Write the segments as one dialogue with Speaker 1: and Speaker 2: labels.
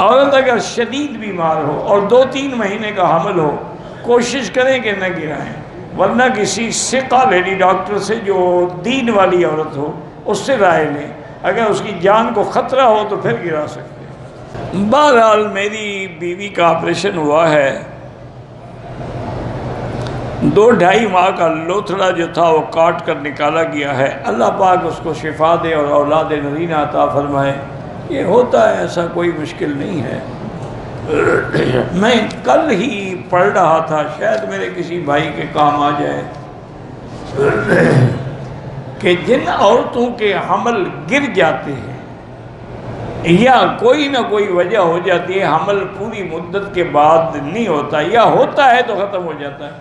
Speaker 1: عورت اگر شدید بیمار ہو اور 2-3 مہینے کا حمل ہو، کوشش کریں کہ نہ گرائیں، ورنہ کسی ثقہ لیڈی ڈاکٹر سے جو دین والی عورت ہو اس سے رائے لیں، اگر اس کی جان کو خطرہ ہو تو پھر گرا سکتے ہیں۔ بہرحال میری بیوی کا آپریشن ہوا ہے، 2-2.5 ماہ کا لوتھڑا جو تھا وہ کاٹ کر نکالا گیا ہے۔ اللہ پاک اس کو شفا دے اور اولاد نرینہ عطا فرمائے۔ یہ ہوتا ہے، ایسا کوئی مشکل نہیں ہے۔ میں کل ہی پڑھ رہا تھا، شاید میرے کسی بھائی کے کام آ جائے، کہ جن عورتوں کے حمل گر جاتے ہیں یا کوئی نہ کوئی وجہ ہو جاتی ہے، حمل پوری مدت کے بعد نہیں ہوتا یا ہوتا ہے تو ختم ہو جاتا ہے،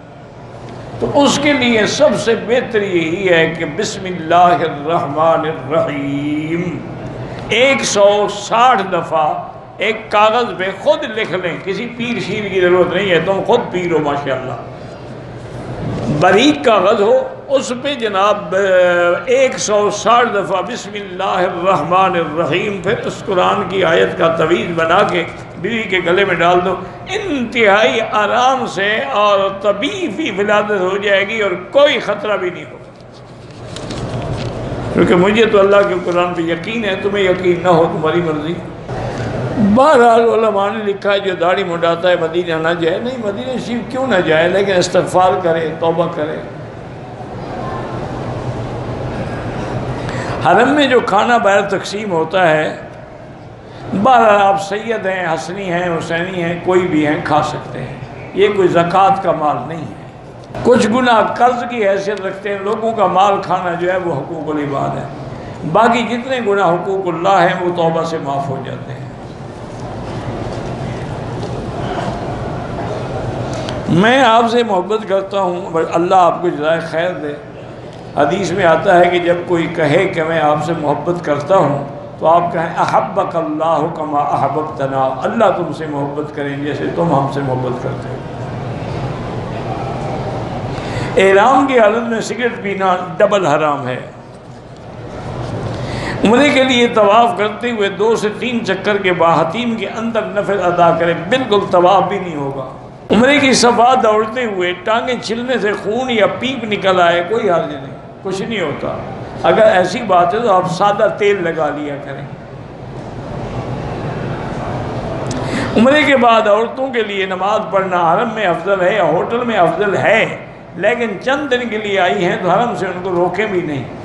Speaker 1: تو اس کے لیے سب سے بہتر یہی ہے کہ بسم اللہ الرحمن الرحیم 160 دفعہ ایک کاغذ پہ خود لکھ لیں، کسی پیر شیر کی ضرورت نہیں ہے، تم خود پیر ہو ماشاءاللہ، باریک کاغذ ہو اس پہ جناب 160 دفعہ بسم اللہ الرحمن الرحیم، پھر اس قرآن کی آیت کا تعویذ بنا کے بیوی کے گلے میں ڈال دو، انتہائی آرام سے اور طبیعی ولادت ہو جائے گی اور کوئی خطرہ بھی نہیں ہوگا۔ کیونکہ مجھے تو اللہ کے قرآن پہ یقین ہے، تمہیں یقین نہ ہو تمہاری مرضی۔ بہرحال علماء نے لکھا ہے جو داڑھی منڈاتا ہے مدینہ نہ جائے، نہیں مدینہ شریف کیوں نہ جائے، لیکن استغفار کرے، توبہ کرے۔ حرم میں جو کھانا باہر تقسیم ہوتا ہے، بہرحال آپ سید ہیں، حسنی ہیں، حسینی ہیں، کوئی بھی ہیں، کھا سکتے ہیں، یہ کوئی زکوٰۃ کا مال نہیں ہے۔ کچھ گناہ قرض کی حیثیت رکھتے ہیں، لوگوں کا مال کھانا جو ہے وہ حقوق العباد ہے، باقی جتنے گناہ حقوق اللہ ہیں وہ توبہ سے معاف ہو جاتے ہیں۔ میں آپ سے محبت کرتا ہوں، اللہ آپ کو جزائے خیر دے۔ حدیث میں آتا ہے کہ جب کوئی کہے کہ میں آپ سے محبت کرتا ہوں تو آپ کہیں احبک اللہ کما احببتنا، اللہ تم سے محبت کریں جیسے تم ہم سے محبت کرتے ہو۔ احرام کی حالت میں سگریٹ پینا ڈبل حرام ہے۔ عمرے کے لیے طواف کرتے ہوئے 2 سے 3 چکر کے بعد حتیم کے اندر نفل ادا کرے، بالکل طواف بھی نہیں ہوگا۔ عمرے کی صفا دوڑتے ہوئے ٹانگیں چھلنے سے خون یا پیپ نکل آئے، کوئی حرج نہیں، کچھ نہیں ہوتا۔ اگر ایسی بات ہے تو آپ سادہ تیل لگا لیا کریں۔ عمرے کے بعد عورتوں کے لیے نماز پڑھنا حرم میں افضل ہے یا ہوٹل میں افضل ہے، لیکن چند دن کے لیے آئی ہیں تو حرم سے ان کو روکیں بھی نہیں۔